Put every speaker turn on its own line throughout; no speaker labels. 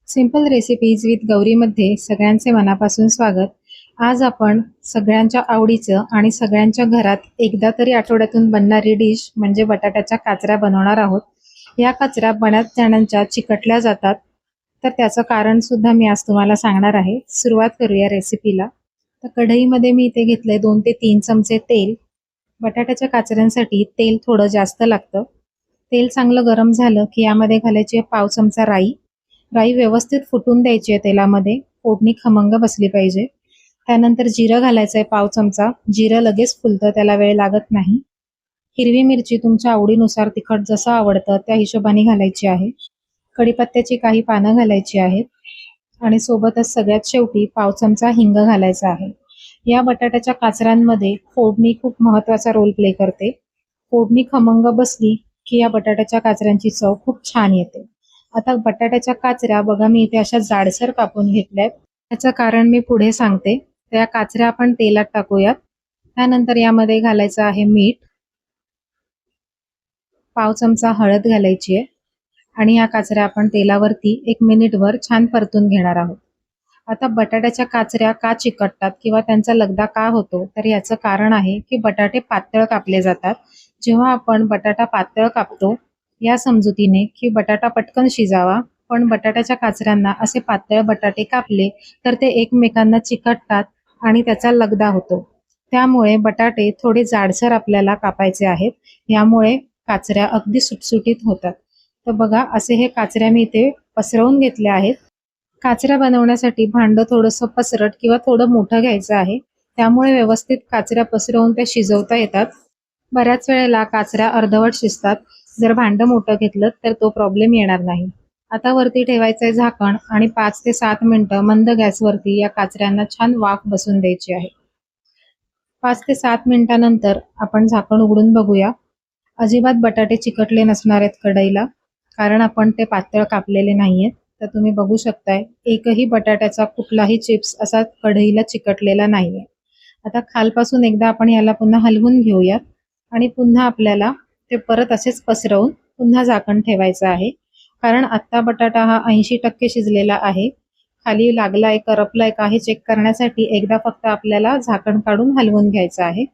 Simple recipes with गौरीमध्ये सगळ्यांचे मनापासून स्वागत. आज आपण सगळ्यांच्या आवडीचं आणि सगळ्यांच्या घरात एकदा तरी आठवड्यातून बनणारी डिश म्हणजे बटाट्याच्या काचऱ्या बनवणार आहोत. या काचऱ्या बऱ्याच जणांच्या चिकटल्या जातात, तर त्याचं कारण सुद्धा मी आज तुम्हाला सांगणार आहे. सुरुवात करूया रेसिपीला. तर कढईमध्ये मी इथे घेतलंय 2 ते 3 चमचे तेल. बटाट्याच्या काचऱ्यांसाठी तेल थोडं जास्त लागतं. तेल चांगलं गरम झालं की यामध्ये घालायची आहे पाव चमचा राई. राई व्यवस्थित फुटून द्यायची आहे तेलामध्ये, फोडणी खमंग बसली पाहिजे. त्यानंतर जिरं घालायचं आहे पाव चमचा. जिरं लगेच फुलतं, त्याला वेळ लागत नाही. हिरवी मिरची तुमच्या आवडीनुसार तिखट जसं आवडतं त्या हिशोबाने घालायची आहे. कढीपत्त्याची काही पानं घालायची आहेत आणि सोबतच सगळ्यात शेवटी पाव चमचा हिंग घालायचा आहे. या बटाट्याच्या काचऱ्यांमध्ये फोडणी खूप महत्त्वाचा रोल प्ले करते. फोडणी खमंग बसली की या बटाट्याच्या काचऱ्यांची चव खूप छान येते. आता बटाट्याच्या काचऱ्या बघा मी इथे अशा जाडसर कापून घेतल्यात. त्याचं कारण मी पुढे सांगते. त्या काचऱ्या आपण तेलात टाकूयात. त्यानंतर यामध्ये घालायचं आहे मीठ. पाव चमचा हळद घालायची आहे आणि या काचऱ्या आपण तेलावरती 1 मिनिटभर छान परतून घेणार आहोत. आता बटाट्याच्या काचऱ्या का चिकटतात किंवा त्यांचा लगदा का होतो, तर याचं कारण आहे की बटाटे पातळ कापले जातात. जेव्हा आपण बटाटा पातळ कापतो या समजुतीने की बटाटा पटकन शिजावा, पण बटाट्याच्या काचऱ्यांना असे पातळ बटाटे कापले तर ते एकमेकांना चिकटतात आणि त्याचा लगदा होतो. त्यामुळे बटाटे थोडे जाडसर आपल्याला कापायचे आहेत. यामुळे काचऱ्या अगदी सुटसुटीत होतात. तर बघा असे हे काचऱ्या मी इथे पसरवून घेतल्या आहेत. काचऱ्या बनवण्यासाठी भांडं थोडंसं पसरट किंवा थोडं मोठं घ्यायचं आहे. त्यामुळे व्यवस्थित काचऱ्या पसरवून त्या शिजवता येतात. बऱ्याच वेळेला काचऱ्या अर्धवट शिजतात. जर भांडं मोठं घेतलं तर तो प्रॉब्लेम येणार नाही. आता वरती ठेवायचंय झाकण आणि 5 ते 7 मिनिटं मंद गॅसवरती या काचऱ्यांना छान वाफ बसून द्यायची आहे. 5 ते 7 मिनिटानंतर आपण झाकण उघडून बघूया. अजिबात बटाटे चिकटले नसणार आहेत कढईला, कारण आपण ते पातळ कापलेले नाहीयेत. तर तुम्ही बघू शकताय एकही बटाट्याचा कुठलाही चिप्स असा कढईला चिकटलेला नाहीये. आता खालपासून एकदा आपण याला पुन्हा हलवून घेऊयात आणि पुन्हा आपल्याला ते परत असेच पसरवून पुन्हा झाकण ठेवायचं आहे. कारण आत्ता बटाटा हा 80% शिजलेला आहे. खाली लागलाय करपलाय का हे चेक करण्यासाठी एकदा फक्त आपल्याला झाकण काढून हलवून घ्यायचं आहे.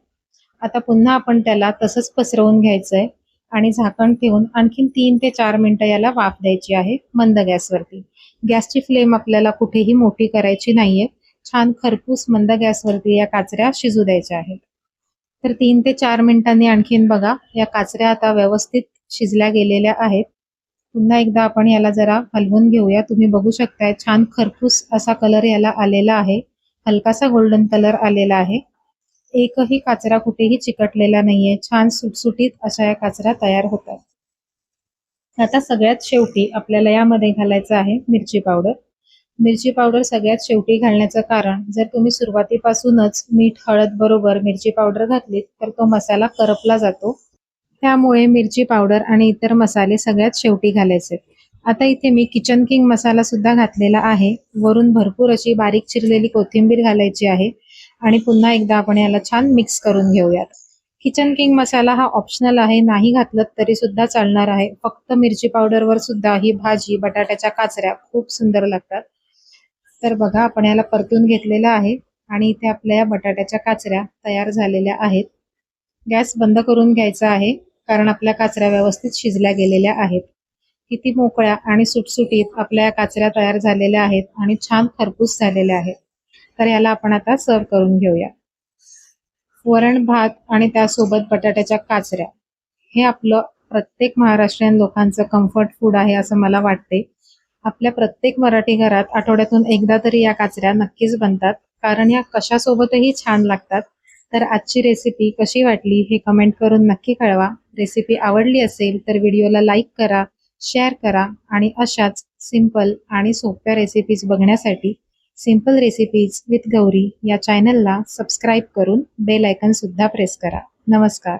आता पुन्हा आपण त्याला तसंच पसरवून घ्यायचंय आणि झाकण ठेवून आणखीन 3 ते 4 मिनिटं याला वाफ द्यायची आहे मंद गॅसवरती. गॅसची फ्लेम आपल्याला कुठेही मोठी करायची नाहीये. छान खरपूस मंद गॅसवरती या काचऱ्या शिजू द्यायच्या आहेत. तर 3 ते 4 मिनिटांनी आणखीन बघा या काचऱ्या आता व्यवस्थित शिजल्या गेलेल्या आहेत. पुन्हा एकदा आपण याला जरा हलवून घेऊया. तुम्ही बघू शकताय छान खरपूस असा कलर याला आलेला आहे. हलकासा गोल्डन कलर आलेला आहे. एकही काचरा कुठेही चिकटलेला नाहीये. छान सुटसुटीत अशा या काचऱ्या तयार होतात. आता सगळ्यात शेवटी आपल्याला यामध्ये घालायचं आहे मिरची पावडर. मिरची पावडर सगळ्यात शेवटी घालण्याचं कारण, जर तुम्ही सुरुवातीपासूनच मीठ हळद बरोबर मिरची पावडर घातलीत तर तो मसाला करपला जातो. त्यामुळे मिरची पावडर आणि इतर मसाले सगळ्यात शेवटी घालायचे. आता इथे मी किचन किंग मसाला सुद्धा घातलेला आहे. वरून भरपूर अशी बारीक चिरलेली कोथिंबीर घालायची आहे आणि पुन्हा एकदा आपण याला छान मिक्स करून घेऊयात. किचन किंग मसाला हा ऑप्शनल आहे, नाही घातलं तरी सुद्धा चालणार आहे. फक्त मिरची पावडरवर सुद्धा ही भाजी बटाट्याच्या काचऱ्या खूप सुंदर लागतात. तर बघा आपण याला परतून घेतलेला आहे आणि इथे आपल्या या बटाट्याच्या काचऱ्या तयार झालेल्या आहेत. गॅस बंद करून घ्यायचा आहे, कारण आपल्या काचऱ्या व्यवस्थित शिजल्या गेलेल्या आहेत. किती मोकळ्या आणि सुटसुटीत आपल्या या काचऱ्या तयार झालेल्या आहेत आणि छान खरपूस झालेल्या आहेत. तर याला आपण आता सर्व करून घेऊया. वरण भात आणि त्यासोबत बटाट्याच्या काचऱ्या हे आपलं प्रत्येक महाराष्ट्रीयन लोकांचं कम्फर्ट फूड आहे असं मला वाटते. आपल्या प्रत्येक मराठी घरात आठवड्यातून एकदा तरी या काचऱ्या नक्कीच बनतात, कारण या कशासोबतही छान लागतात. तर आजची रेसिपी कशी वाटली हे कमेंट करून नक्की कळवा. रेसिपी आवडली असेल तर व्हिडिओला लाईक करा, शेअर करा आणि अशाच सिंपल आणि सोप्या रेसिपीज बघण्यासाठी सिंपल रेसिपीज विथ गौरी या चॅनलला सबस्क्राईब करून बेल आयकॉन सुद्धा प्रेस करा. नमस्कार.